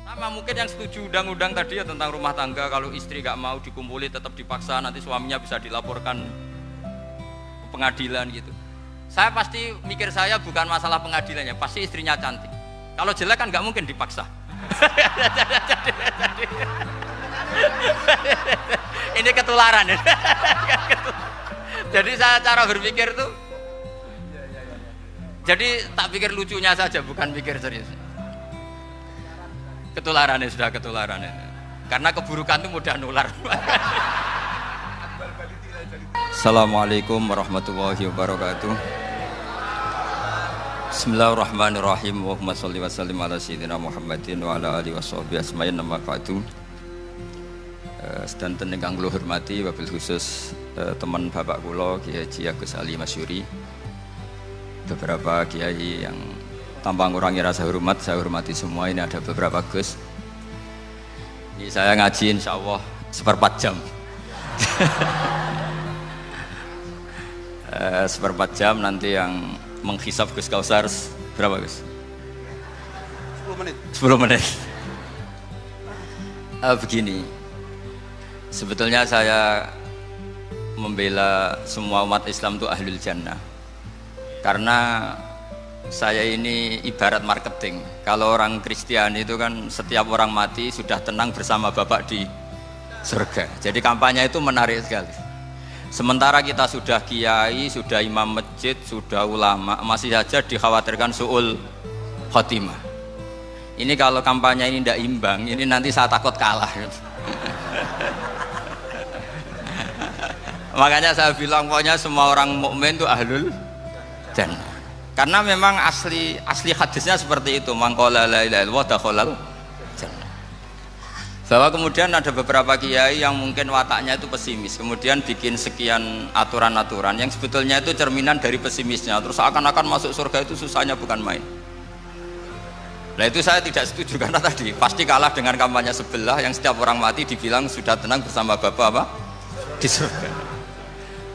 Sama mungkin yang setuju undang-undang tadi ya tentang rumah tangga, kalau istri gak mau dikumpuli tetap dipaksa, nanti suaminya bisa dilaporkan ke pengadilan gitu. Saya pasti mikir saya bukan masalah pengadilannya, pasti istrinya cantik. Kalau jelek kan gak mungkin dipaksa. Ini ketularan ya. Jadi saya cara berpikir tuh, jadi tak pikir lucunya saja, bukan pikir serius. Ketularan ya, sudah ketularan ya. Karena keburukan itu mudah nular. Assalamualaikum warahmatullahi wabarakatuh. Bismillahirrahmanirrahim. Allahumma sholli wa sallim ala sayyidina Muhammadin wa ala alihi washabihi asma'in nama ba'du. Sedanten ingkang kula hormati, wabil khusus teman bapak kula Kiai Haji Agus Ali Masyuri, beberapa kiai yang tanpa ngurangi rasa hormat, saya hormati semua. Ini ada beberapa Gus. Ini saya ngaji insya Allah seperempat jam. Seperempat jam, nanti yang menghisap Gus Kausar berapa Gus? 10 menit. 10 menit. Begini, sebetulnya saya membela semua umat Islam itu ahlul jannah, karena saya ini ibarat marketing. Kalau orang Kristiani itu kan setiap orang mati sudah tenang bersama Bapak di surga. Jadi kampanye itu menarik sekali. Sementara kita sudah kiai, sudah imam masjid, sudah ulama, masih saja dikhawatirkan su'ul khotimah. Ini kalau kampanye ini tidak imbang, ini nanti saya takut kalah. Makanya saya bilang pokoknya semua orang mukmin itu ahlul jannah. Karena memang asli hadisnya seperti itu, mangqala la ilaha illallah dakhalal jannah. Bahwa kemudian ada beberapa kiai yang mungkin wataknya itu pesimis, kemudian bikin sekian aturan-aturan yang sebetulnya itu cerminan dari pesimisnya, terus akan-akan masuk surga itu susahnya bukan main. Nah itu saya tidak setuju, karena tadi pasti kalah dengan kampanye sebelah yang setiap orang mati dibilang sudah tenang bersama Bapak apa? Di surga.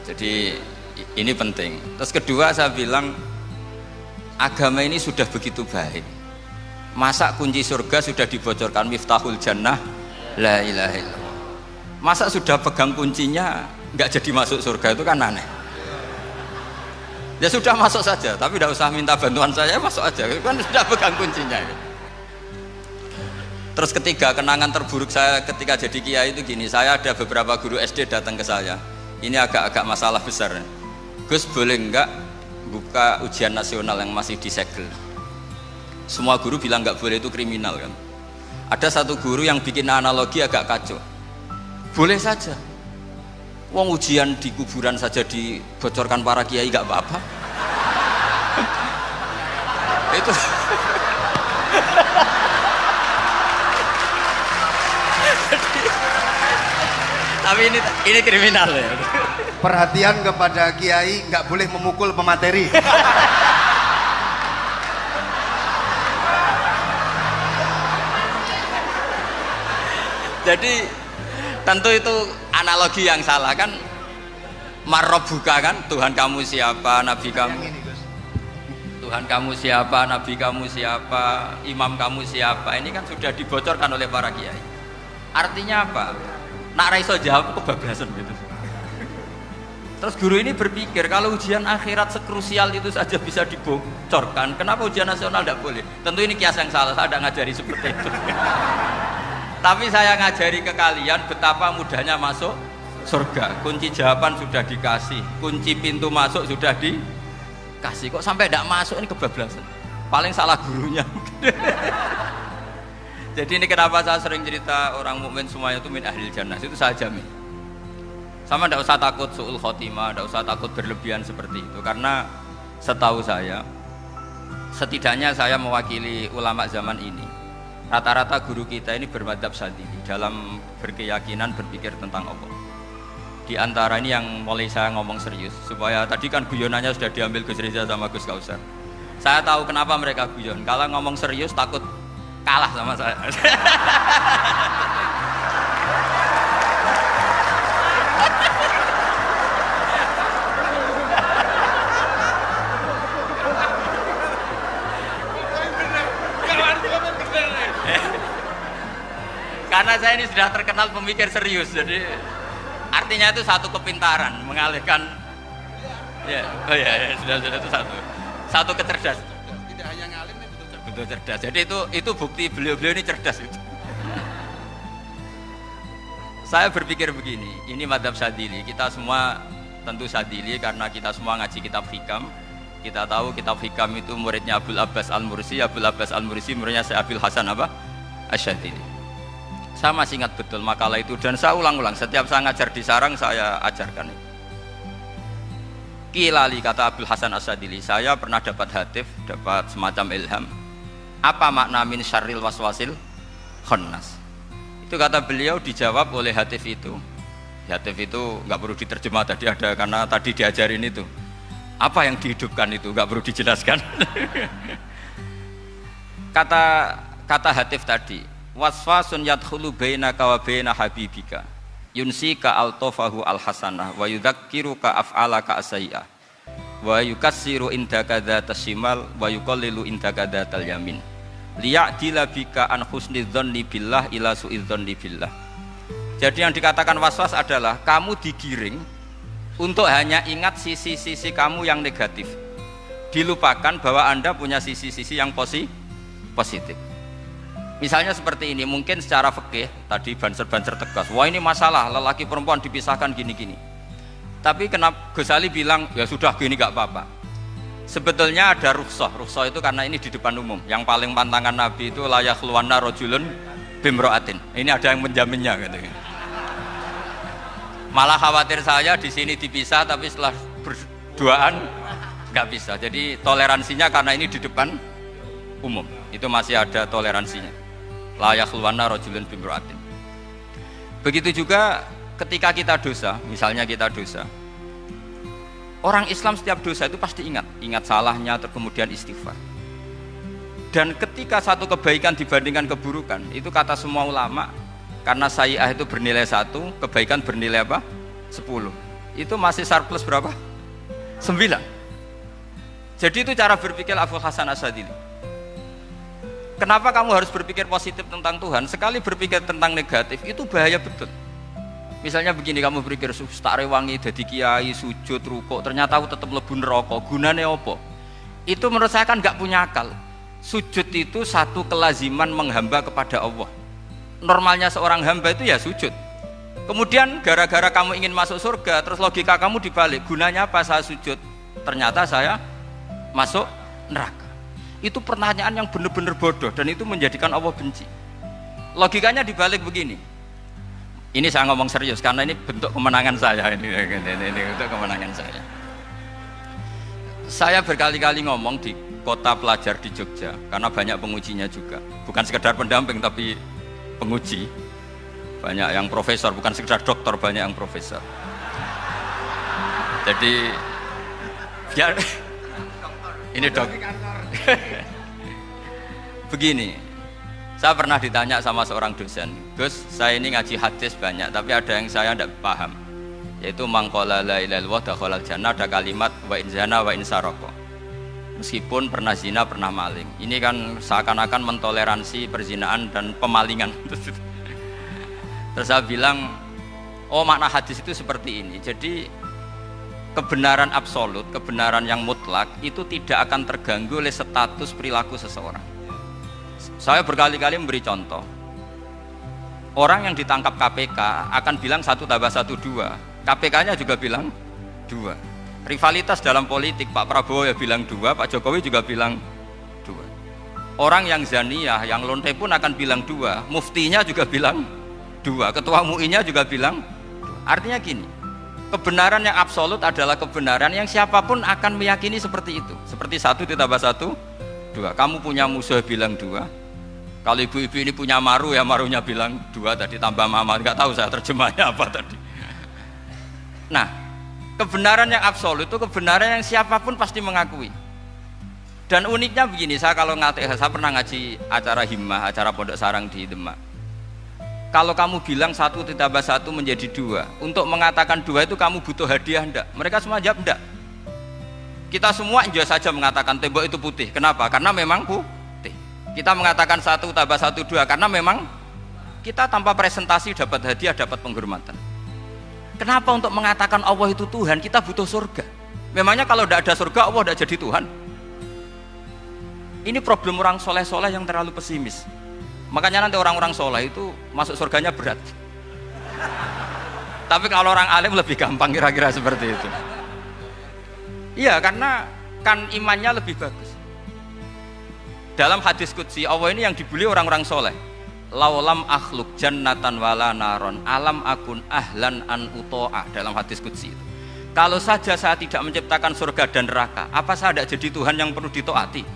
Jadi ini penting. Terus kedua saya bilang, agama ini sudah begitu baik, masa kunci surga sudah dibocorkan, miftahul jannah la ilaha illallah. Masa sudah pegang kuncinya nggak jadi masuk surga, itu kan aneh. Ya sudah masuk saja, tapi tidak usah minta bantuan saya, masuk aja, kan sudah pegang kuncinya. Terus ketiga, kenangan terburuk saya ketika jadi kiai itu gini, saya ada beberapa guru SD datang ke saya, ini agak-agak masalah besar. Gus, boleh enggak buka ujian nasional yang masih disegel? Semua guru bilang nggak boleh, itu kriminal kan. Ada satu guru yang bikin analogi agak kacau. Boleh saja, wong ujian di kuburan saja dibocorkan para kiai nggak apa-apa. Itu tapi ini kriminal ya. Perhatian kepada kiai, nggak boleh memukul pemateri. Jadi tentu itu analogi yang salah kan. Marrobuka kan, Tuhan kamu siapa, nabi kamu, Tuhan kamu siapa, nabi kamu siapa, imam kamu siapa. Ini kan sudah dibocorkan oleh para kiai. Artinya apa? Nak raiso jawab kebablasan gitu. Terus guru ini berpikir, kalau ujian akhirat sekrusial itu saja bisa dibocorkan, kenapa ujian nasional tidak boleh? Tentu ini kias yang salah, saya tidak ngajari seperti itu. Tapi saya ngajari ke kalian betapa mudahnya masuk surga. Kunci jawaban sudah dikasih, kunci pintu masuk sudah dikasih. Kok sampai tidak masuk, ini kebablasan. Paling salah gurunya. Jadi ini kenapa saya sering cerita orang mukmin semuanya itu min ahlil jannah, itu saya jamin. Sama tidak usah takut su'ul khotimah, tidak usah takut berlebihan seperti itu, karena setahu saya, setidaknya saya mewakili ulama zaman ini, rata-rata guru kita ini bermadzhab Syadzili dalam berkeyakinan berpikir tentang Allah. Di antara ini yang mulai saya ngomong serius, supaya tadi kan guyonannya sudah diambil Gus Reza sama Gus Kausar. Saya tahu kenapa mereka guyon, kalau ngomong serius takut kalah sama saya. Karena saya ini sudah terkenal pemikir serius, jadi artinya itu satu kepintaran mengalihkan. Ya, oh ya, sudah itu satu kecerdasan. Tidak hanya ngalim, ini betul cerdas. Betul cerdas. Jadi itu bukti beliau-beliau ini cerdas itu. Saya berpikir begini, ini madzhab Syadzili. Kita semua tentu Syadzili karena kita semua ngaji kitab Hikam. Kita tahu kitab Hikam itu muridnya Abul Abbas Al-Mursi. Abul Abbas Al-Mursi muridnya Syekh Abil Hasan apa? Asy-Syadzili. Saya masih ingat betul makalah itu dan saya ulang-ulang. Setiap saya ngajar di sarang saya ajarkan itu. Kilali kata Abul Hasan Asy-Syadzili, saya pernah dapat hatif, dapat semacam ilham. Apa makna min syarril waswasil khannas? Itu kata beliau dijawab oleh hatif itu. Hatif itu nggak perlu diterjemah tadi ada karena tadi diajarin itu. Apa yang dihidupkan itu nggak perlu dijelaskan. kata hatif tadi, waswasun yadkhulu bainaka wa baina habibika. Yunsika altofahu alhasanah wa yudzakiruka af'alaka asyi'ah wa yukassiru indaka dzatas shimal wa yuqallilu indaka dzatal yamin liya'dila bika an husnidzanni billah ila su'idzanni billah. Jadi yang dikatakan waswas adalah kamu digiring untuk hanya ingat sisi-sisi kamu yang negatif, dilupakan bahwa Anda punya sisi-sisi yang positif. Misalnya seperti ini, mungkin secara fikih tadi banser-banser tegas, wah ini masalah lelaki perempuan dipisahkan gini-gini. Tapi kenapa Ghazali bilang ya sudah gini gak apa-apa. Sebetulnya ada rukhsah itu karena ini di depan umum. Yang paling pantangan Nabi itu layak luwana rojulun bimroatin. Ini ada yang menjaminnya gitu. Malah khawatir saya di sini dipisah tapi setelah berduaan nggak bisa. Jadi toleransinya karena ini di depan umum. Itu masih ada toleransinya. Layak luwana rojulun bimroatin. Begitu juga ketika kita dosa, misalnya kita dosa. Orang Islam setiap dosa itu pasti ingat salahnya, kemudian istighfar. Dan ketika satu kebaikan dibandingkan keburukan, itu kata semua ulama, karena sayyi'ah itu bernilai 1, kebaikan bernilai apa? 10. Itu masih surplus berapa? 9. Jadi itu cara berpikir Abul Hasan Asy-Syadzili. Kenapa kamu harus berpikir positif tentang Tuhan? Sekali berpikir tentang negatif, itu bahaya betul. Misalnya begini, kamu berpikir tak rewangi jadi kiai, sujud, rukuk, ternyata aku tetap lebu neraka, gunanya apa? Itu menurut saya kan nggak punya akal. Sujud itu satu kelaziman menghamba kepada Allah. Normalnya seorang hamba itu ya sujud. Kemudian gara-gara kamu ingin masuk surga, terus logika kamu dibalik, gunanya apa saya sujud? Ternyata saya masuk neraka. Itu pertanyaan yang benar-benar bodoh dan itu menjadikan Allah benci. Logikanya dibalik begini. Ini saya ngomong serius karena ini bentuk kemenangan saya ini bentuk kemenangan saya. Saya berkali-kali ngomong di kota pelajar di Jogja karena banyak pengujinya juga. Bukan sekedar pendamping tapi penguji. Banyak yang profesor, bukan sekedar doktor, banyak yang profesor. Jadi biar ini dok. Begini. Saya pernah ditanya sama seorang dosen, Gus, saya ini ngaji hadis banyak, tapi ada yang saya tidak paham, yaitu mangkola la ilaha illallah dakhalal jannah, ada kalimat wa in zana wa in saraka. Meskipun pernah zina, pernah maling. Ini kan seakan-akan mentoleransi perzinaan dan pemalingan. Terus saya bilang, oh makna hadis itu seperti ini. Jadi kebenaran absolut, kebenaran yang mutlak itu tidak akan terganggu oleh status perilaku seseorang. Saya berkali-kali memberi contoh. Orang yang ditangkap KPK akan bilang 1 tambah 1 2. KPK-nya juga bilang 2. Rivalitas dalam politik, Pak Prabowo ya bilang 2, Pak Jokowi juga bilang 2. Orang yang zaniyah, yang lonte pun akan bilang 2. Muftinya juga bilang 2. Ketua MUI-nya juga bilang 2. Artinya gini, kebenaran yang absolut adalah kebenaran yang siapapun akan meyakini seperti itu. Seperti 1 ditambah 1 2. Kamu punya musuh bilang 2. Kalau ibu-ibu ini punya maru ya marunya bilang 2 tadi tambah mama, nggak tahu saya terjemahnya apa tadi. Nah, kebenaran yang absolut itu kebenaran yang siapapun pasti mengakui. Dan uniknya begini, saya kalau saya pernah ngaji acara himmah, acara pondok sarang di Demak. Kalau kamu bilang 1 ditambah 1 menjadi 2, untuk mengatakan 2 itu kamu butuh hadiah enggak? Mereka semua jawab enggak. Kita semua enjoy saja mengatakan tembok itu putih. Kenapa? Karena memang putih. Kita mengatakan 1 tambah 1 2 karena memang Kita tanpa presentasi dapat hadiah, dapat penghormatan. Kenapa untuk mengatakan Allah itu Tuhan kita butuh surga? Memangnya kalau tidak ada surga Allah tidak jadi Tuhan? Ini problem orang soleh-soleh yang terlalu pesimis. Makanya nanti orang-orang soleh itu masuk surganya berat. Tapi kalau orang alim lebih gampang kira-kira seperti itu. Iya, karena kan imannya lebih bagus. Dalam hadis qudsi Allah ini yang dibuli orang-orang soleh. Laulam akhluk jannatan wala naron alam akun ahlan an uto'ah, dalam hadis qudsi itu. Kalau saja saya tidak menciptakan surga dan neraka, apa saya tidak jadi Tuhan yang perlu ditaati?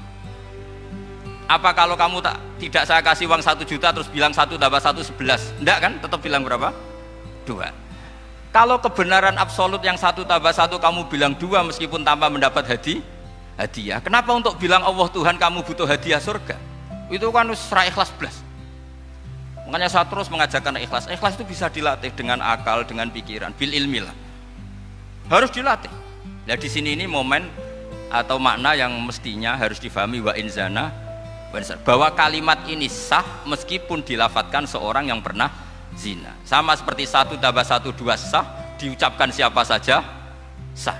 Apa kalau kamu tidak saya kasih uang 1 juta terus bilang 1 tambah 1 11? Enggak kan? Tetap bilang berapa? 2. Kalau kebenaran absolut yang 1 tambah 1 kamu bilang 2 meskipun tanpa mendapat hadiah. Kenapa untuk bilang Allah Tuhan kamu butuh hadiah surga? Itu kan serai ikhlas belas. Makanya saya terus mengajarkan ikhlas. Ikhlas itu bisa dilatih dengan akal, dengan pikiran, bil ilmi lah. Harus dilatih. Nah di sini ini momen atau makna yang mestinya harus difahami wa inzana, bahwa kalimat ini sah meskipun dilafadzkan seorang yang pernah zina. Sama seperti 1 tambah 1 2 sah, diucapkan siapa saja sah.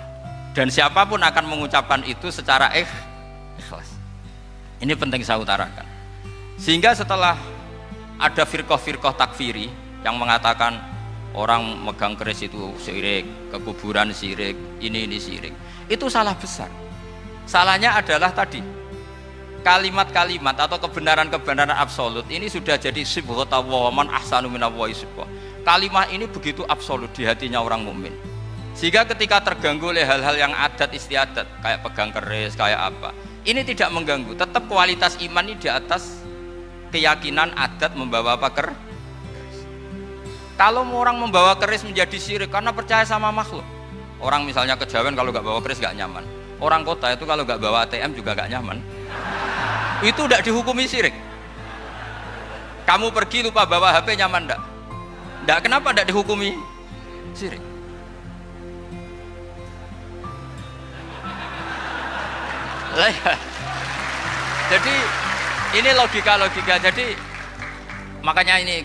Dan siapapun akan mengucapkan itu secara ikhlas. Ini penting saya utarakan. Sehingga setelah ada firqah-firqah takfiri yang mengatakan orang megang keris itu syirik, ke kuburan syirik, ini syirik. Itu salah besar. Salahnya adalah tadi kalimat-kalimat atau kebenaran-kebenaran absolut ini sudah jadi sibghata wa man ahsanu minallahi sibghah. Kalimat ini begitu absolut di hatinya orang mukmin. Sehingga ketika terganggu oleh hal-hal yang adat istiadat kayak pegang keris, kayak apa, ini tidak mengganggu. Tetap kualitas iman ini di atas keyakinan adat membawa apa keris. Kalau orang membawa keris menjadi syirik karena percaya sama makhluk. Orang misalnya kejawen kalau nggak bawa keris nggak nyaman. Orang kota itu kalau nggak bawa ATM juga nggak nyaman. Itu tidak dihukumi syirik. Kamu pergi lupa bawa HP nyaman enggak? Enggak, kenapa tidak dihukumi syirik? Jadi ini logika. Jadi makanya ini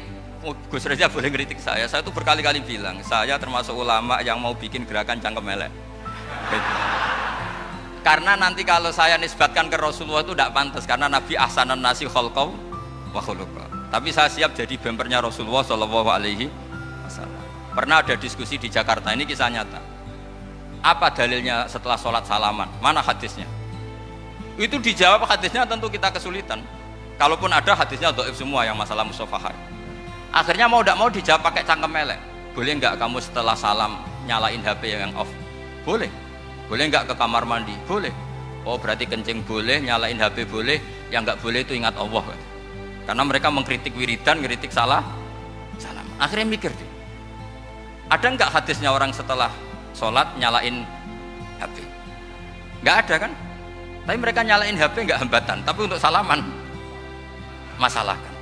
Gus Reza boleh ngeritik saya itu berkali-kali bilang saya termasuk ulama yang mau bikin gerakan cangkem elek. Karena nanti kalau saya nisbatkan ke Rasulullah itu tidak pantas, karena Nabi ahsanan nasi khalqaw wa khuluqa. Tapi saya siap jadi bempernya Rasulullah Shallallahu Alaihi Wasallam. Pernah ada diskusi di Jakarta, ini kisah nyata. Apa dalilnya setelah sholat salaman? Mana hadisnya? Itu dijawab hadisnya tentu kita kesulitan. Kalaupun ada hadisnya dhaif semua yang masalah musafahah. Akhirnya mau tidak mau dijawab pakai cangkem elek. Boleh nggak kamu setelah salam nyalain HP yang off? Boleh. Boleh nggak ke kamar mandi? Boleh. Oh berarti kencing boleh, nyalain HP boleh, yang nggak boleh itu ingat Allah. Karena mereka mengkritik wiridan, ngeritik salam. Akhirnya mikir deh, ada nggak hadisnya orang setelah sholat nyalain HP? Nggak ada kan? Tapi mereka nyalain HP nggak hambatan, tapi untuk salaman masalah kan?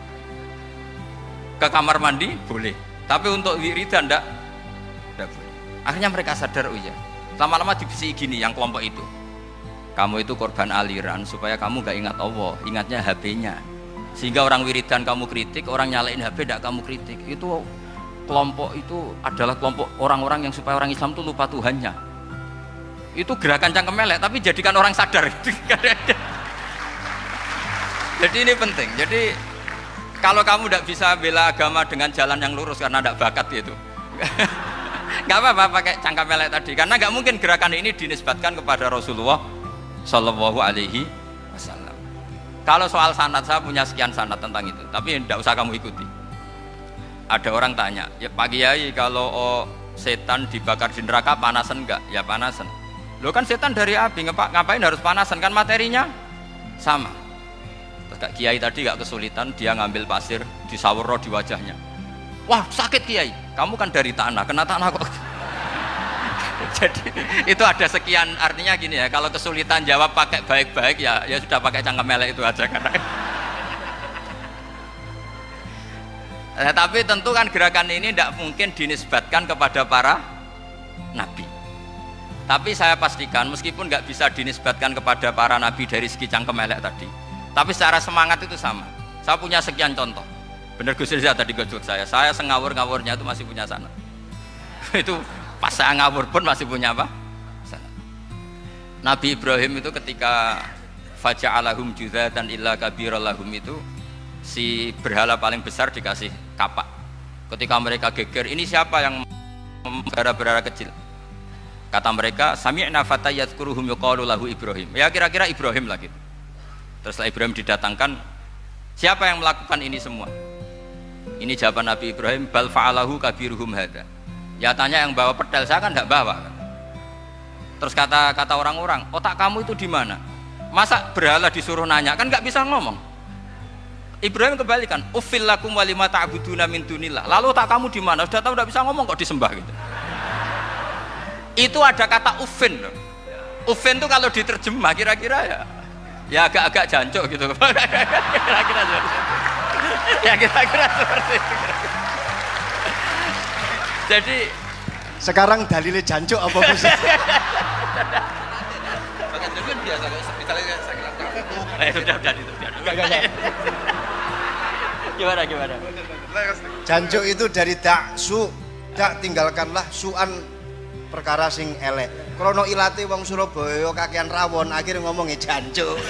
Ke kamar mandi boleh, tapi untuk wiridan nggak boleh. Akhirnya mereka sadar, oh iya. Lama-lama dibisi gini yang kelompok itu, kamu itu korban aliran supaya kamu gak ingat Allah, ingatnya HP-nya. Sehingga orang wiridan kamu kritik, orang nyalain HP tidak kamu kritik. Itu kelompok itu adalah kelompok orang-orang yang supaya orang Islam itu lupa Tuhannya. Itu gerakan cangkem elek, tapi jadikan orang sadar. Jadi ini penting. Jadi kalau kamu tidak bisa bela agama dengan jalan yang lurus karena tidak bakat gitu, nggak apa-apa pakai cangkem elek tadi, karena nggak mungkin gerakan ini dinisbatkan kepada Rasulullah Shallallahu Alaihi Wasallam. Kalau soal sanad, saya punya sekian sanad tentang itu, tapi tidak usah kamu ikuti. Ada orang tanya, ya Pak Kiai, kalau setan dibakar di neraka panasan enggak? Ya panasan. Lo kan setan dari api, ngapain harus panasan? Kan materinya sama. Terus Kak Kiai tadi nggak kesulitan, dia ngambil pasir disawero di wajahnya. Wah sakit Kiai, kamu kan dari tanah, kena tanah kok. Jadi itu ada sekian, artinya gini ya, kalau kesulitan jawab pakai baik-baik ya sudah pakai cangkem elek itu aja karena. Tapi tentu kan gerakan ini tidak mungkin dinisbatkan kepada para nabi. Tapi saya pastikan meskipun nggak bisa dinisbatkan kepada para nabi dari segi cangkem elek tadi, tapi secara semangat itu sama. Saya punya sekian contoh. Bener Gus Riza tadi gojok saya sengawur-ngawurnya itu masih punya sanad. Itu pas saya ngawur pun masih punya apa? Sanad. Nabi Ibrahim itu ketika faja'alahum juzatan illa kabirallahum itu si berhala paling besar dikasih kapak. Ketika mereka geger, ini siapa yang berhala-berhala kecil? Kata mereka, sami'na fata yadhkuruhum yuqalu lahu Ibrahim. Ya kira-kira Ibrahim lah gitu. Terus setelah Ibrahim didatangkan, siapa yang melakukan ini semua? Ini jawaban Nabi Ibrahim, bal fa'alahu kabiruhum hadza. Ya tanya yang bawa pedal, saya kan enggak bawa kan. Terus kata orang-orang, otak kamu itu di mana? Masa berhala disuruh nanya, kan enggak bisa ngomong. Ibrahim kembalikan, uffil lakum wa lima ta'buduna min dunillah. Lalu otak kamu di mana? Sudah tahu enggak bisa ngomong kok disembah gitu. Itu ada kata uffin loh. Uffin itu kalau diterjemah kira-kira ya agak-agak jancuk gitu. Kira-kira ya kira-kira seperti itu. Jadi Sekarang dalilnya jancuk apa Gus? Bahkan itu kan biasa kalau misalnya saya bilang sudah itu. Gimana? Jancuk itu dari dak tinggalkanlah suan perkara sing elek. Krono ilate wong Surabaya kakean rawon akhirnya ngomongnya jancuk.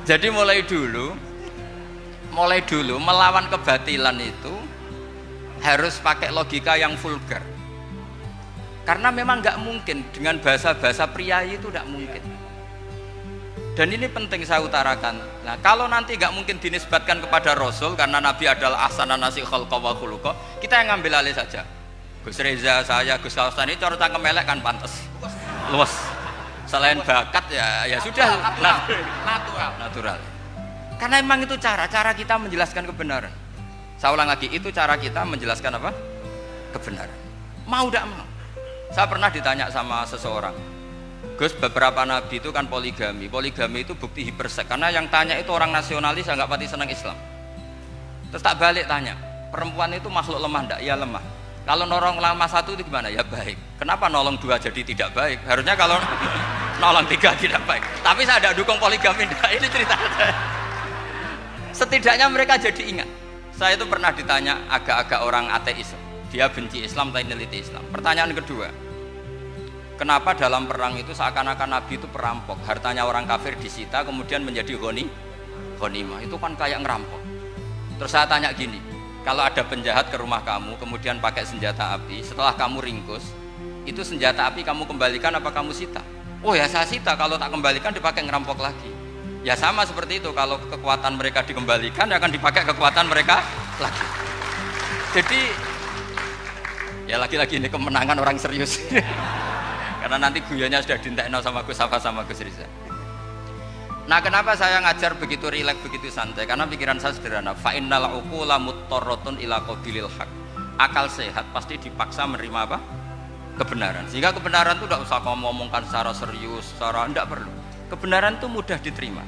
Jadi mulai dulu melawan kebatilan itu harus pakai logika yang vulgar. Karena memang nggak mungkin dengan bahasa-bahasa priayi itu nggak mungkin. Dan ini penting saya utarakan. Nah, kalau nanti nggak mungkin dinisbatkan kepada Rasul karena Nabi adalah ahsanan nasi khalqa wa khuluqa, kita yang ngambil alih saja. Gus Reza, saya, Gus Kaustan ini cara cangkem elek kan pantas. Luas. Selain bakat ya sudah natural. Karena memang itu cara kita menjelaskan kebenaran. Saya ulang lagi, itu cara kita menjelaskan apa? Kebenaran. Mau tidak mau. Saya pernah ditanya sama seseorang, Gus, beberapa nabi itu kan poligami itu bukti hipersek. Karena yang tanya itu orang nasionalis yang nggak pati senang Islam. Terus tak balik tanya, perempuan itu makhluk lemah enggak? Ya lemah. Kalau nolong lama satu itu gimana? Ya baik. Kenapa nolong dua jadi tidak baik? Harusnya kalau nolong tiga tidak baik. Tapi saya tidak dukung poligami. Ini cerita saya. Setidaknya mereka jadi ingat. Saya itu pernah ditanya agak-agak orang ateis. Dia benci Islam tapi neliti Islam. Pertanyaan kedua, kenapa dalam perang itu seakan-akan Nabi itu perampok? Hartanya orang kafir disita kemudian menjadi ghanimah. Itu kan kayak ngerampok. Terus saya tanya gini, kalau ada penjahat ke rumah kamu kemudian pakai senjata api, setelah kamu ringkus, itu senjata api kamu kembalikan apa kamu sita? Oh ya saya sita, kalau tak kembalikan dipakai ngerampok lagi. Ya sama seperti itu, kalau kekuatan mereka dikembalikan akan dipakai kekuatan mereka lagi. Jadi ya lagi-lagi ini kemenangan orang serius. Karena nanti guyanya sudah dientekno sama Gus Safa sama Gus Riza. Nah, kenapa saya ngajar begitu rileks, begitu santai? Karena pikiran saya sederhana. Fa innal uqula muttarratun ila qabilil haq. Akal sehat pasti dipaksa menerima apa? Kebenaran. Sehingga kebenaran itu tidak usah kamu ngomongkan secara serius, secara tidak perlu. Kebenaran itu mudah diterima.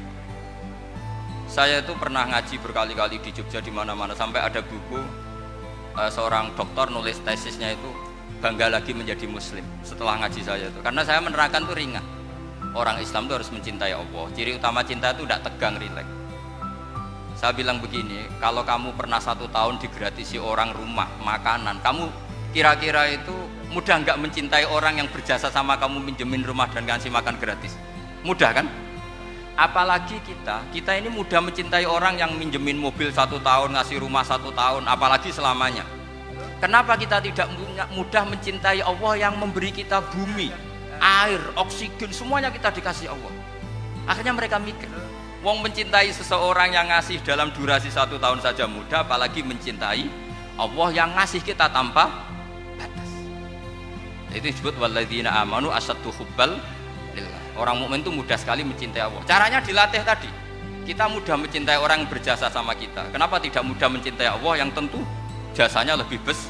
Saya itu pernah ngaji berkali-kali di Jogja di mana-mana sampai ada buku seorang dokter nulis tesisnya itu bangga lagi menjadi muslim setelah ngaji saya itu. Karena saya menerangkan itu ringan. Orang Islam itu harus mencintai Allah. Ciri utama cinta itu tidak tegang, rileks. Saya bilang begini, kalau kamu pernah 1 tahun digratisi orang rumah, makanan, kamu kira-kira itu mudah nggak mencintai orang yang berjasa sama kamu minjemin rumah dan kasih makan gratis? Mudah kan? Apalagi kita ini mudah mencintai orang yang minjemin mobil 1 tahun, ngasih rumah 1 tahun, apalagi selamanya. Kenapa kita tidak mudah mencintai Allah yang memberi kita bumi, air, oksigen, semuanya kita dikasih Allah? Akhirnya mereka mikir, wong mencintai seseorang yang ngasih dalam durasi 1 tahun saja mudah, apalagi mencintai Allah yang ngasih kita tanpa batas. Itu disebut walladzina amanu asyaddu hubbal lillah. Orang mukmin itu mudah sekali mencintai Allah. Caranya dilatih tadi. Kita mudah mencintai orang yang berjasa sama kita. Kenapa tidak mudah mencintai Allah yang tentu jasanya lebih besar?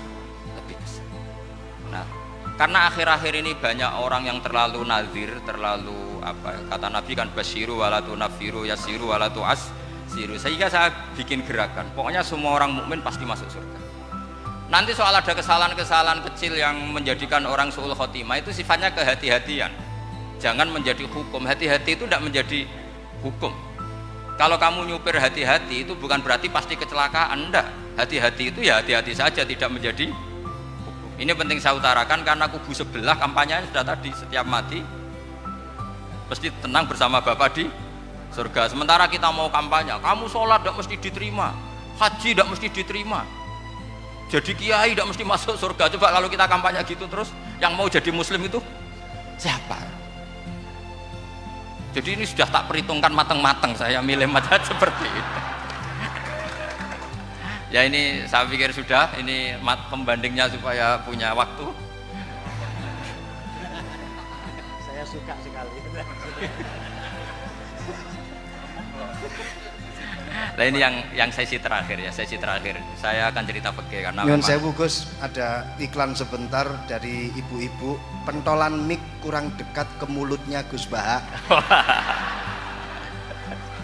Nah, karena akhir-akhir ini banyak orang yang terlalu nazir, terlalu kata Nabi kan basyiru wala tunafiru yasiru wala tu'assiru. Sehingga saya bikin gerakan. Pokoknya semua orang mukmin pasti masuk surga. Nanti soal ada kesalahan-kesalahan kecil yang menjadikan orang su'ul khotimah itu sifatnya kehati-hatian. Jangan menjadi hukum. Hati-hati itu tidak menjadi hukum. Kalau kamu nyupir hati-hati itu bukan berarti pasti kecelakaan, enggak. Hati-hati itu ya hati-hati saja, tidak menjadi hukum. Ini penting saya utarakan karena kubu sebelah kampanyenya sudah tadi, setiap mati pasti tenang bersama Bapak di surga. Sementara kita mau kampanye, kamu sholat tidak mesti diterima, haji tidak mesti diterima, jadi kiai tidak mesti masuk surga. Coba kalau kita kampanye gitu terus, yang mau jadi muslim itu siapa? Jadi ini sudah tak perhitungkan matang-matang, saya milih mazhab seperti itu. Ya ini saya pikir sudah, ini pembandingnya supaya punya waktu. Saya suka sekali. Nah ini yang sesi terakhir ya, sesi terakhir. Saya akan cerita fikih karena Nyun sewu Gus, ada iklan sebentar dari ibu-ibu, pentolan mic kurang dekat ke mulutnya Gus Baha.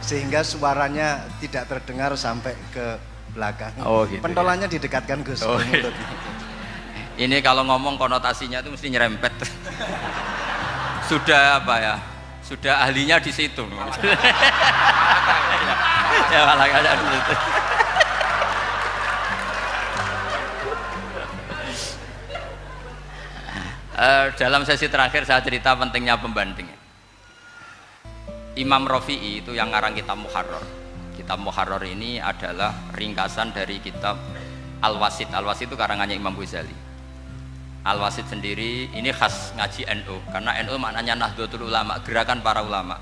Sehingga suaranya tidak terdengar sampai ke belakang. Oh, gitu, pentolannya didekatkan Gus Oh, ke mulut. ini kalau ngomong konotasinya itu mesti nyerempet. Sudah apa ya? Sudah ahlinya di situ. Ya malah ada di situ. Dalam sesi terakhir saya cerita pentingnya pembanding. Imam Rafi'i itu yang ngarang kitab Muharrar. Kitab Muharrar ini adalah ringkasan dari kitab Al-Wasit. Al-Wasit itu karangannya Imam Ghazali. Al-Wasit sendiri ini khas ngaji NU, karena NU maknanya Nahdlatul Ulama, gerakan para ulama.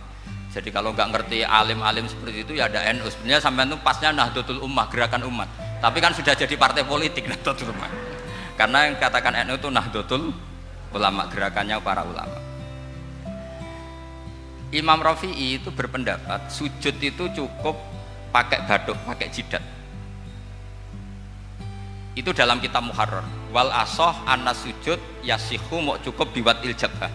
Jadi kalau nggak ngerti alim-alim seperti itu ya ada NU. Sebenarnya sampai itu pasnya Nahdlatul Ummah, gerakan umat. Tapi kan sudah jadi partai politik Nahdlatul Ummah. Karena yang katakan NU itu Nahdlatul Ulama, gerakannya para ulama. Imam Rafi'i itu berpendapat sujud itu cukup pakai baduk, pakai jidat. Itu dalam kitab Muharrar. Wal asoh anna sujud yasihu mau cukup biwat iljabah.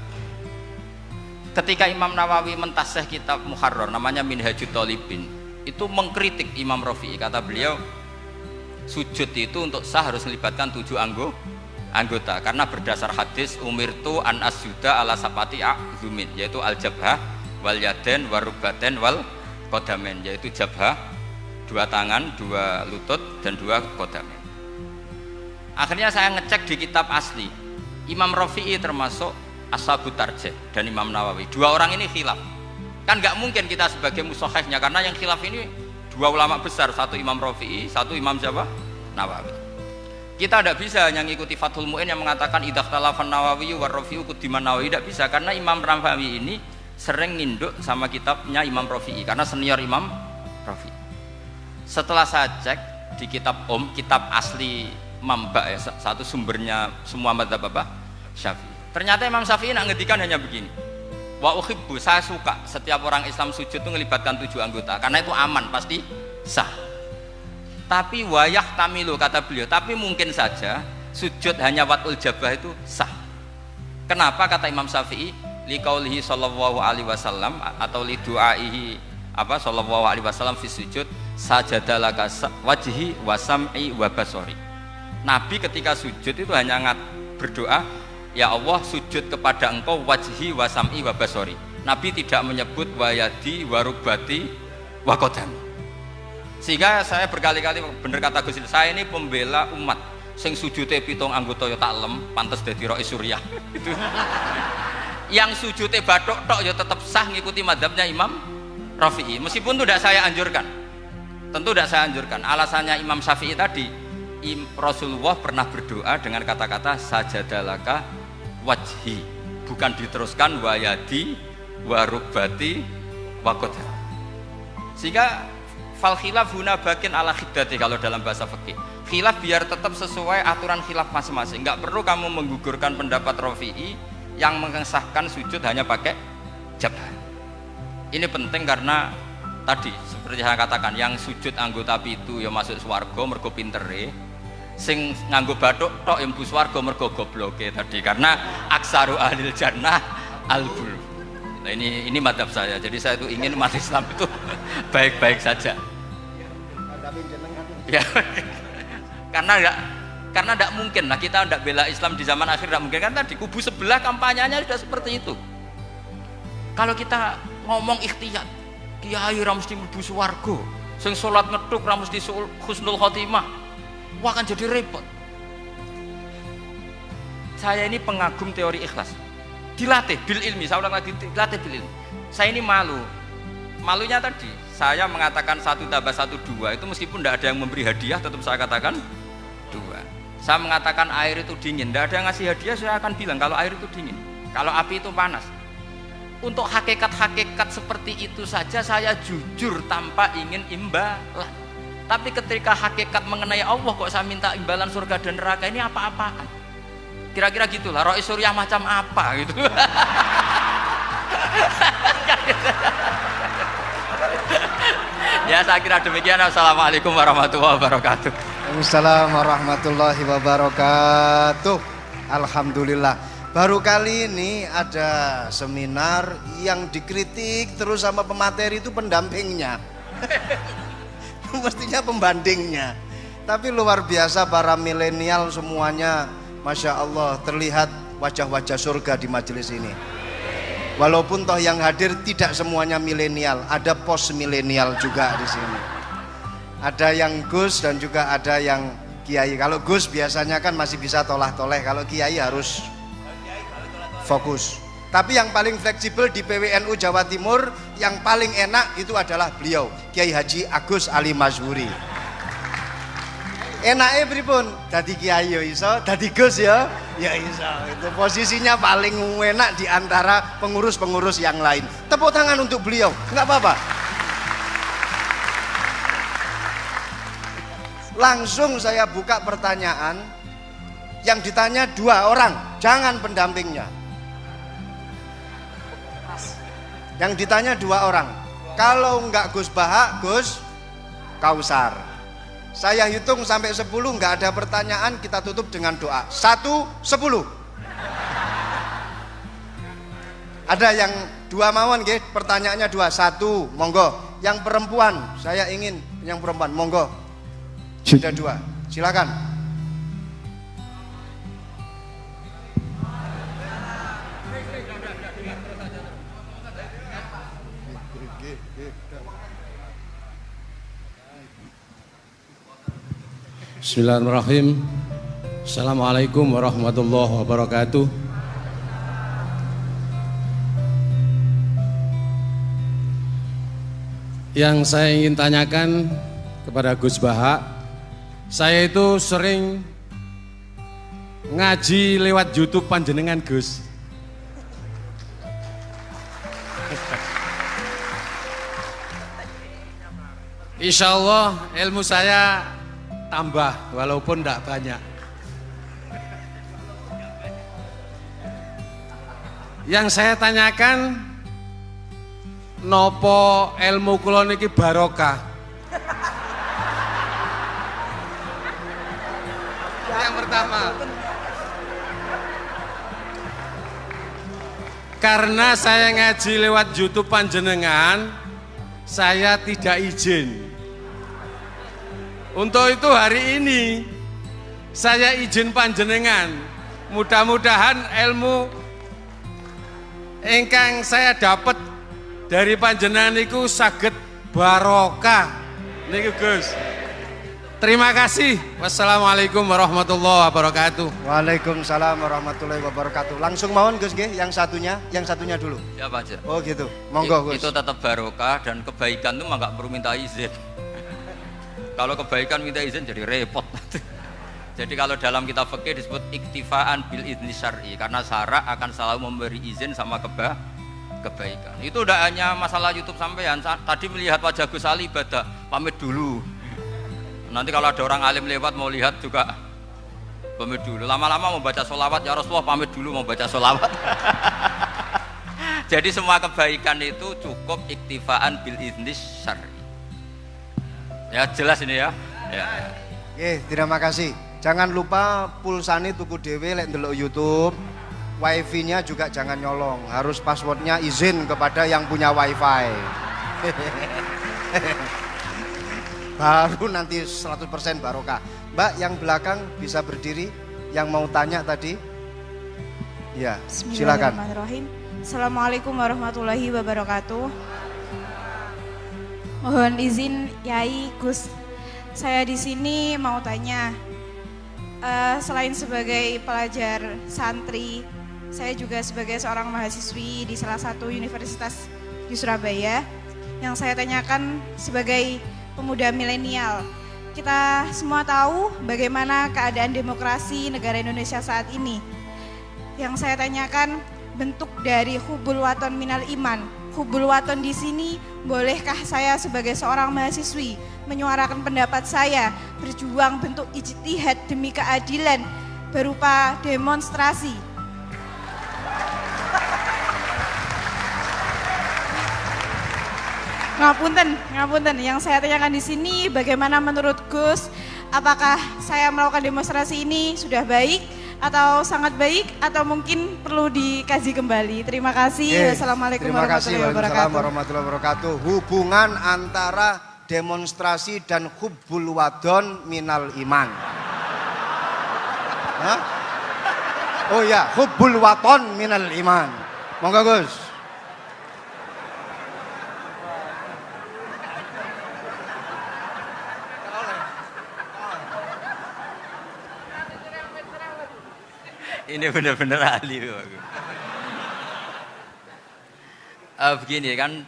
Ketika Imam Nawawi mentasih kitab Muharrar namanya Minhajut Thalibin, itu mengkritik Imam Rafi'i. Kata beliau sujud itu untuk sah harus melibatkan 7 anggota karena berdasar hadis umirtu an asjuda ala sapati a'zumin, yaitu al jabhah wal yaden warubaten wal kodamen, yaitu jabhah 2 tangan, 2 lutut dan 2 kodamen. Akhirnya saya ngecek di kitab asli, Imam Rafi'i termasuk Ashabut Tarjih dan Imam Nawawi. 2 orang ini khilaf. Kan nggak mungkin kita sebagai musohifnya, karena yang khilaf ini 2 ulama besar, satu Imam Rafi'i, satu Imam siapa? Nawawi. Kita tidak bisa hanya ngikuti Fathul Mu'in yang mengatakan idza khtalafan Nawawi war Rafi'u qudiman Nawawi, tidak bisa, karena Imam Nawawi ini sering nginduk sama kitabnya Imam Rafi'i karena senior Imam Rafi'i. Setelah saya cek di kitab kitab asli Mamba ya, satu sumbernya semua madzhab apa? Syafi'i. Ternyata Imam Syafi'i nak ngedikan hanya begini. Wa uhibbu, saya suka setiap orang Islam sujud itu melibatkan 7 anggota karena itu aman, pasti sah. Tapi wayah tamilu, kata beliau, tapi mungkin saja sujud hanya watul jabah itu sah. Kenapa kata Imam Syafi'i? Liqaulihi sallallahu alaihi wasallam atau li du'aihi apa sallallahu alaihi wasallam fi sujud sajadalaka wajhi wa sam'i wa basori. Nabi ketika sujud itu hanya berdoa, ya Allah sujud kepada engkau wajhi wa sam'i wa basori. Nabi tidak menyebut wayadi wa rubati wa qadami. Sehingga saya berkali-kali bener kata Gus, saya ini pembela umat sing sujudnya 7 anggota ya tak lem pantes dadi Rais Suriah. Itu yang sujudnya bathuk tok ya tetap sah ngikuti madhabnya Imam Rafi'i, meskipun itu tidak saya anjurkan, tentu tidak saya anjurkan. Alasannya Imam Syafi'i tadi, Rasulullah pernah berdoa dengan kata-kata sajadalaka wajhi, bukan diteruskan wayadi warubati wakoda. Sehingga fal khilaf huna bakin ala khiddati, kalau dalam bahasa fikih khilaf biar tetap sesuai aturan khilaf masing-masing. Nggak perlu kamu menggugurkan pendapat Rafi'i yang mengesahkan sujud hanya pakai jabah. Ini penting karena tadi seperti saya katakan, yang sujud anggota itu ya masuk swarga mergo pintere, sing nganggo bathuk tok yang mlebu swarga mergo gobloke tadi, karena aksaru ahlil jannah albul. Nah ini madhab saya, jadi saya itu ingin umat Islam itu baik-baik saja ya, karena Karena tidak mungkin lah kita tidak bela Islam di zaman akhir, tidak mungkin kan tadi kubu sebelah kampanyenya sudah seperti itu. Kalau kita ngomong ikhtiyat, kiai ra mesti mlebu swarga, sing salat ngethuk ra mesti husnul khotimah, wah akan jadi repot. Saya ini pengagum teori ikhlas, dilatih bil ilmi, saya ulang lagi, dilatih bil ilmi. Saya ini malunya tadi saya mengatakan 1 tambah 1 2 itu meskipun tidak ada yang memberi hadiah tetap saya katakan 2. Saya mengatakan air itu dingin, tidak ada yang ngasih hadiah, saya akan bilang kalau air itu dingin, kalau api itu panas. Untuk hakikat-hakikat seperti itu saja saya jujur tanpa ingin imbalan. Tapi ketika hakikat mengenai Allah kok saya minta imbalan surga dan neraka, ini apa-apaan? Kira-kira gitulah, Rois Suryah macam apa gitu. Ya saya kira demikian. Assalamualaikum warahmatullahi wabarakatuh. Waalaikumsalam warahmatullahi wabarakatuh. Alhamdulillah. Baru kali ini ada seminar yang dikritik terus sama pemateri itu pendampingnya. Mestinya pembandingnya. Tapi luar biasa para milenial semuanya, Masya Allah, terlihat wajah-wajah surga di majelis ini. Walaupun toh yang hadir tidak semuanya milenial, ada post milenial juga di sini. Ada yang Gus dan juga ada yang Kiai. Kalau Gus biasanya kan masih bisa tolah-toleh, kalau Kiai harus fokus. Tapi yang paling fleksibel di PWNU Jawa Timur, yang paling enak itu adalah beliau, Kiai Haji Agus Ali Mazhuri. Enaknya pripun? Dadi Kiai ya iso, dadi Gus ya iso. Itu posisinya paling enak di antara pengurus-pengurus yang lain. Tepuk tangan untuk beliau, enggak apa-apa. Langsung saya buka pertanyaan. Yang ditanya 2 orang, jangan pendampingnya. Yang ditanya 2 orang. Kalau enggak Gus Baha, Gus Kausar. Saya hitung sampai 10, enggak ada pertanyaan, kita tutup dengan doa. 1, 10. Ada yang 2 mawon nggih, pertanyaannya 2. 1, monggo. Yang perempuan, saya ingin yang perempuan, monggo. Sudah 2. Silakan. Bismillahirrahmanirrahim. Assalamualaikum warahmatullahi wabarakatuh. Yang saya ingin tanyakan kepada Gus Baha, saya itu sering ngaji lewat YouTube panjenengan Gus. Insya Allah ilmu saya tambah walaupun tidak banyak. Yang saya tanyakan, nopo ilmu kula niki barokah? Yang pertama, karena saya ngaji lewat YouTube panjenengan, saya tidak izin. Untuk itu hari ini saya izin panjenengan, mudah-mudahan ilmu ingkang saya dapat dari panjenengan niku saged barokah niku Gus. Terima kasih. Wassalamualaikum warahmatullahi wabarakatuh. Waalaikumsalam warahmatullahi wabarakatuh. Langsung mawon Gus nggih, yang satunya dulu. Ya Pak Haji. Oh gitu. Monggo Gus. Itu tetap barokah dan kebaikan itu mah nggak perlu minta izin. Kalau kebaikan minta izin jadi repot. Jadi kalau dalam kitab fikih disebut iktifaan bil idzni syar'i, karena syara akan selalu memberi izin sama kebaikan. Itu udah hanya masalah YouTube sampean. Tadi melihat wajah Gus Ali ibadah, pamit dulu. Nanti kalau ada orang alim lewat mau lihat juga pamit dulu. Lama-lama mau baca sholawat, ya Rasulullah pamit dulu mau baca sholawat. Jadi semua kebaikan itu cukup iktifaan bil idzni syar'i. Ya jelas ini ya. Oke, terima kasih. Jangan lupa pulsane tuku dhewe lek ndelok YouTube. Wifi-nya juga jangan nyolong. Harus passwordnya izin kepada yang punya wifi. baru nanti 100% barokah. Mbak yang belakang bisa berdiri, yang mau tanya tadi. Ya, silakan. Bismillahirrahmanirrahim. Assalamualaikum warahmatullahi wabarakatuh. Mohon izin Yai Gus, saya di sini mau tanya. Selain sebagai pelajar santri, saya juga sebagai seorang mahasiswi di salah satu universitas di Surabaya. Yang saya tanyakan sebagai pemuda milenial, kita semua tahu bagaimana keadaan demokrasi negara Indonesia saat ini. Yang saya tanyakan, bentuk dari hubul waton minal iman. Hubul waton di sini, bolehkah saya sebagai seorang mahasiswi menyuarakan pendapat saya, berjuang bentuk ijtihad demi keadilan berupa demonstrasi? Ngapunten, yang saya tanyakan di sini, bagaimana menurut Gus, apakah saya melakukan demonstrasi ini sudah baik atau sangat baik atau mungkin perlu dikaji kembali? Terima kasih. Wassalamualaikum warahmatullahi wabarakatuh. Hubungan antara demonstrasi dan hubbul wadon minal iman. Hah? Oh ya, hubbul waton minal iman. Monggo Gus. Ini benar-benar ahli. Begini kan,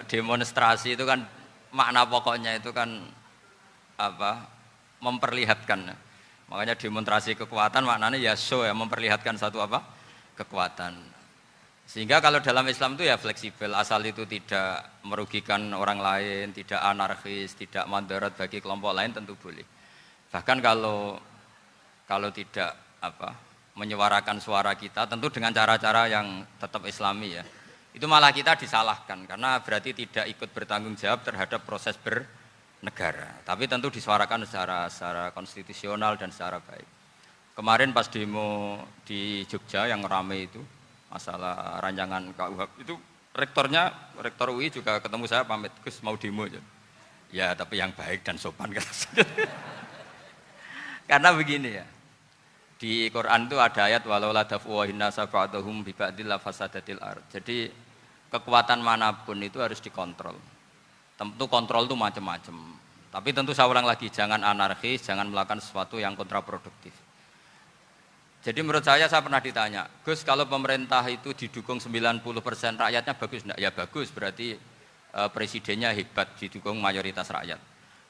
demonstrasi itu kan makna pokoknya itu kan apa? Memperlihatkan. Makanya demonstrasi kekuatan maknanya ya show, ya, memperlihatkan satu apa? Kekuatan. Sehingga kalau dalam Islam itu ya fleksibel, asal itu tidak merugikan orang lain, tidak anarkis, tidak mandorot bagi kelompok lain tentu boleh. Bahkan kalau tidak apa? Menyuarakan suara kita tentu dengan cara-cara yang tetap islami ya, itu malah kita disalahkan karena berarti tidak ikut bertanggung jawab terhadap proses bernegara, tapi tentu disuarakan secara konstitusional dan secara baik. Kemarin pas demo di Jogja yang ramai itu masalah rancangan KUHP itu, rektor UI juga ketemu saya, pamit Gus mau demo aja. Ya tapi yang baik dan sopan karena begini ya, di Quran itu ada ayat walau la daf'uhinna safa'atuhum bi ba'dil fasadatil ard. Jadi kekuatan manapun itu harus dikontrol. Tentu kontrol itu macam-macam. Tapi tentu saya ulang lagi, jangan anarkis, jangan melakukan sesuatu yang kontraproduktif. Jadi menurut saya pernah ditanya, Gus kalau pemerintah itu didukung 90% rakyatnya bagus enggak? Ya bagus, berarti presidennya hebat, didukung mayoritas rakyat.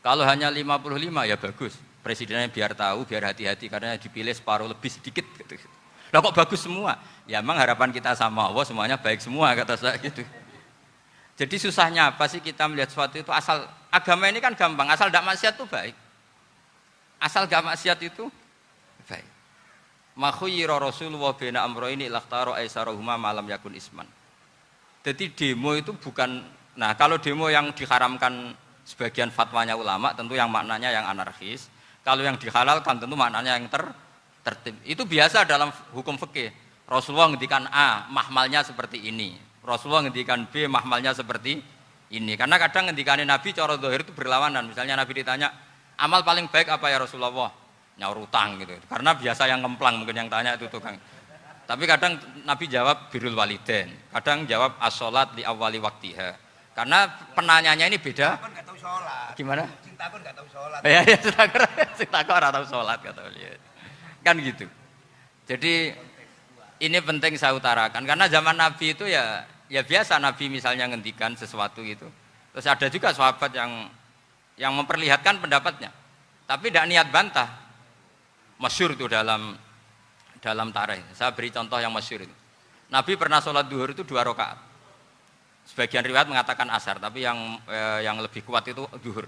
Kalau hanya 55 ya bagus. Presidennya biar tahu, biar hati-hati karena dipilih separuh lebih sedikit gitu. Lah kok bagus semua? Ya emang harapan kita sama Allah semuanya baik semua kata saya gitu. Jadi susahnya apa sih kita melihat sesuatu itu, asal agama ini kan gampang, asal tidak maksiat itu baik. Asal gak maksiat itu baik. Ma khuyyira Rasulullah baina amrayni ilakhtara aisarahuma malam yakun isman. Jadi demo itu bukan, nah kalau demo yang diharamkan sebagian fatwanya ulama tentu yang maknanya yang anarkis. Kalau yang dihalalkan tentu maknanya yang tertib. Itu biasa dalam hukum fikih. Rasulullah ngendikan A, mahmalnya seperti ini. Rasulullah ngendikan B, mahmalnya seperti ini. Karena kadang ngendikanin Nabi cara zahir itu berlawanan. Misalnya Nabi ditanya, amal paling baik apa ya Rasulullah? Nyaur utang gitu. Karena biasa yang ngemplang mungkin yang tanya itu tukang. Tapi kadang Nabi jawab birrul walidain. Kadang jawab as-sholat li awwali waktiha. Karena penanyanya ini beda. Gimana? Takut nggak tahu sholat. Ya, takut nggak tahu sholat kata beliau. Kan gitu. Jadi ini penting saya utarakan karena zaman Nabi itu ya biasa Nabi misalnya ngendikan sesuatu gitu. Terus ada juga sahabat yang memperlihatkan pendapatnya, tapi tidak niat bantah. Masyhur itu dalam tarikh. Saya beri contoh yang masyhur itu. Nabi pernah sholat duhur itu 2 rakaat. Sebagian riwayat mengatakan asar, tapi yang lebih kuat itu duhur.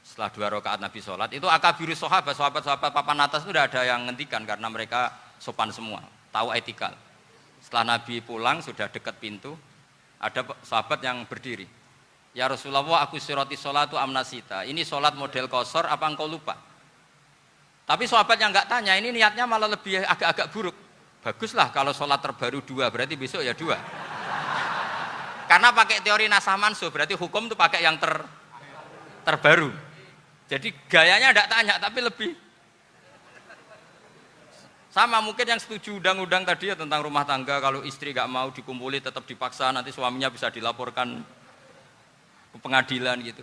Setelah 2 rakaat Nabi sholat, itu akabirus sahabat papan atas itu tidak ada yang ngendikan karena mereka sopan semua, tahu etikal. Setelah Nabi pulang sudah dekat pintu, ada sahabat yang berdiri. Ya Rasulullah, aku siroti sholatu amnasita. Ini sholat model kosor, apa engkau lupa? Tapi sahabat yang nggak tanya, ini niatnya malah lebih agak-agak buruk. Baguslah kalau sholat terbaru 2, berarti besok ya 2. Karena pakai teori nasah mansuh, berarti hukum itu pakai yang terbaru. Jadi gayanya tidak tanya tapi lebih sama mungkin yang setuju undang-undang tadi ya tentang rumah tangga, kalau istri nggak mau dikumpuli tetap dipaksa, nanti suaminya bisa dilaporkan ke pengadilan gitu.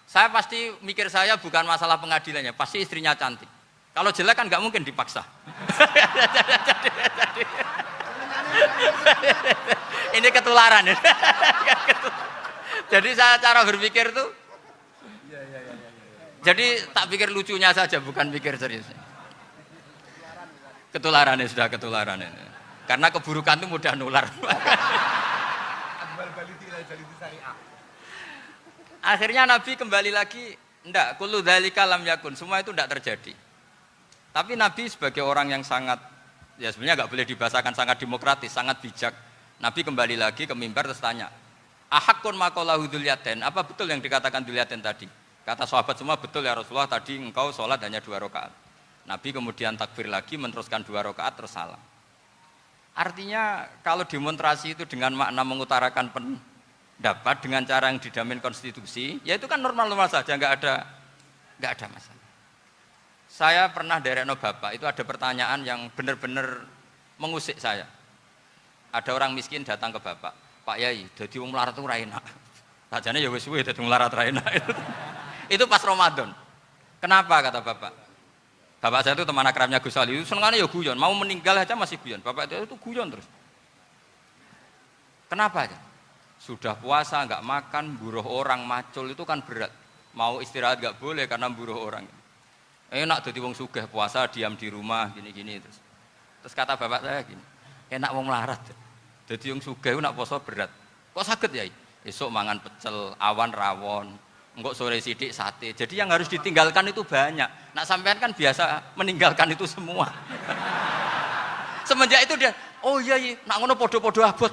Saya pasti mikir saya bukan masalah pengadilannya, pasti istrinya cantik. Kalau jelek kan nggak mungkin dipaksa. Ini ketularan ya. Jadi saya cara berpikir tuh, jadi tak pikir lucunya saja, bukan pikir serius. Ketularan ya, sudah ketularan ya. Karena keburukan itu mudah nular. Akhirnya Nabi kembali lagi, enggak, kullu dzalika lam yakun, semua itu enggak terjadi. Tapi Nabi sebagai orang yang sangat, ya sebenarnya enggak boleh dibahasakan sangat demokratis, sangat bijak. Nabi kembali lagi ke mimbar terus tanya, ahakun maqalahu dzulyaten, apa betul yang dikatakan dzulyaten tadi? Kata sahabat semua, betul ya Rasulullah, tadi engkau sholat hanya 2 rakaat. Nabi kemudian takbir lagi, meneruskan 2 rakaat terus salam. Artinya kalau demonstrasi itu dengan makna mengutarakan pendapat dengan cara yang dijamin konstitusi, ya itu kan normal-normal saja, nggak ada masalah. Saya pernah dereno bapak, itu ada pertanyaan yang benar-benar mengusik saya. Ada orang miskin datang ke bapak, Pak Yai, jadi wong melarat itu ra enak. Sajane ya wis suwe dadi wong melarat ra enak. Itu pas Ramadan. Kenapa kata bapak? Bapak saya itu teman akrabnya Gus Ali, senengannya ya guyon, mau meninggal aja masih guyon. Bapak itu guyon terus. Kenapa aja? Sudah puasa nggak makan, buruh orang, macul itu kan berat. Mau istirahat nggak boleh karena buruh orang. Enak jadi wong sugih puasa diam di rumah gini-gini terus. Terus kata bapak saya gini, enak wong melarat. Jadi wong sugih nak puasa berat. Kok sakit ya? Esok mangan pecel, awan rawon. Enggak sore sidik sate. Jadi yang harus ditinggalkan itu banyak. Nak sampean kan biasa meninggalkan itu semua. Semenjak itu dia, oh iya, nak ngono podo-podo abot.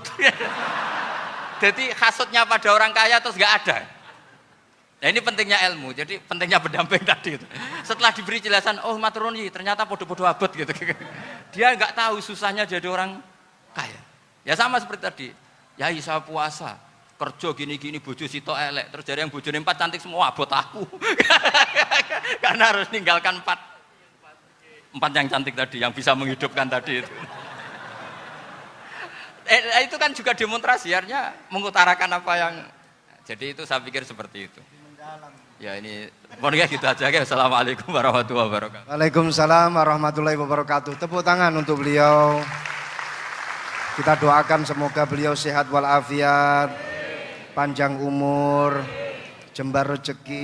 Jadi hasutnya pada orang kaya terus nggak ada. Nah ini pentingnya ilmu. Jadi pentingnya pendamping tadi itu. Setelah diberi jelasan, oh maturuni ternyata podo-podo abot gitu. Dia nggak tahu susahnya jadi orang kaya. Ya sama seperti tadi. Ya saya puasa. Kerja gini-gini bojo sitok elek terus dari yang bojone 4 cantik semua abot aku. Karena harus ninggalkan 4 yang cantik tadi yang bisa menghidupkan tadi itu. Itu kan juga demonstrasi, artinya mengutarakan apa yang, jadi itu saya pikir seperti itu. Ya ini pokoknya gitu aja ya. Assalamualaikum warahmatullahi wabarakatuh. Waalaikumsalam warahmatullahi wabarakatuh. Tepuk tangan untuk beliau. Kita doakan semoga beliau sehat walafiat, panjang umur, jembar rezeki.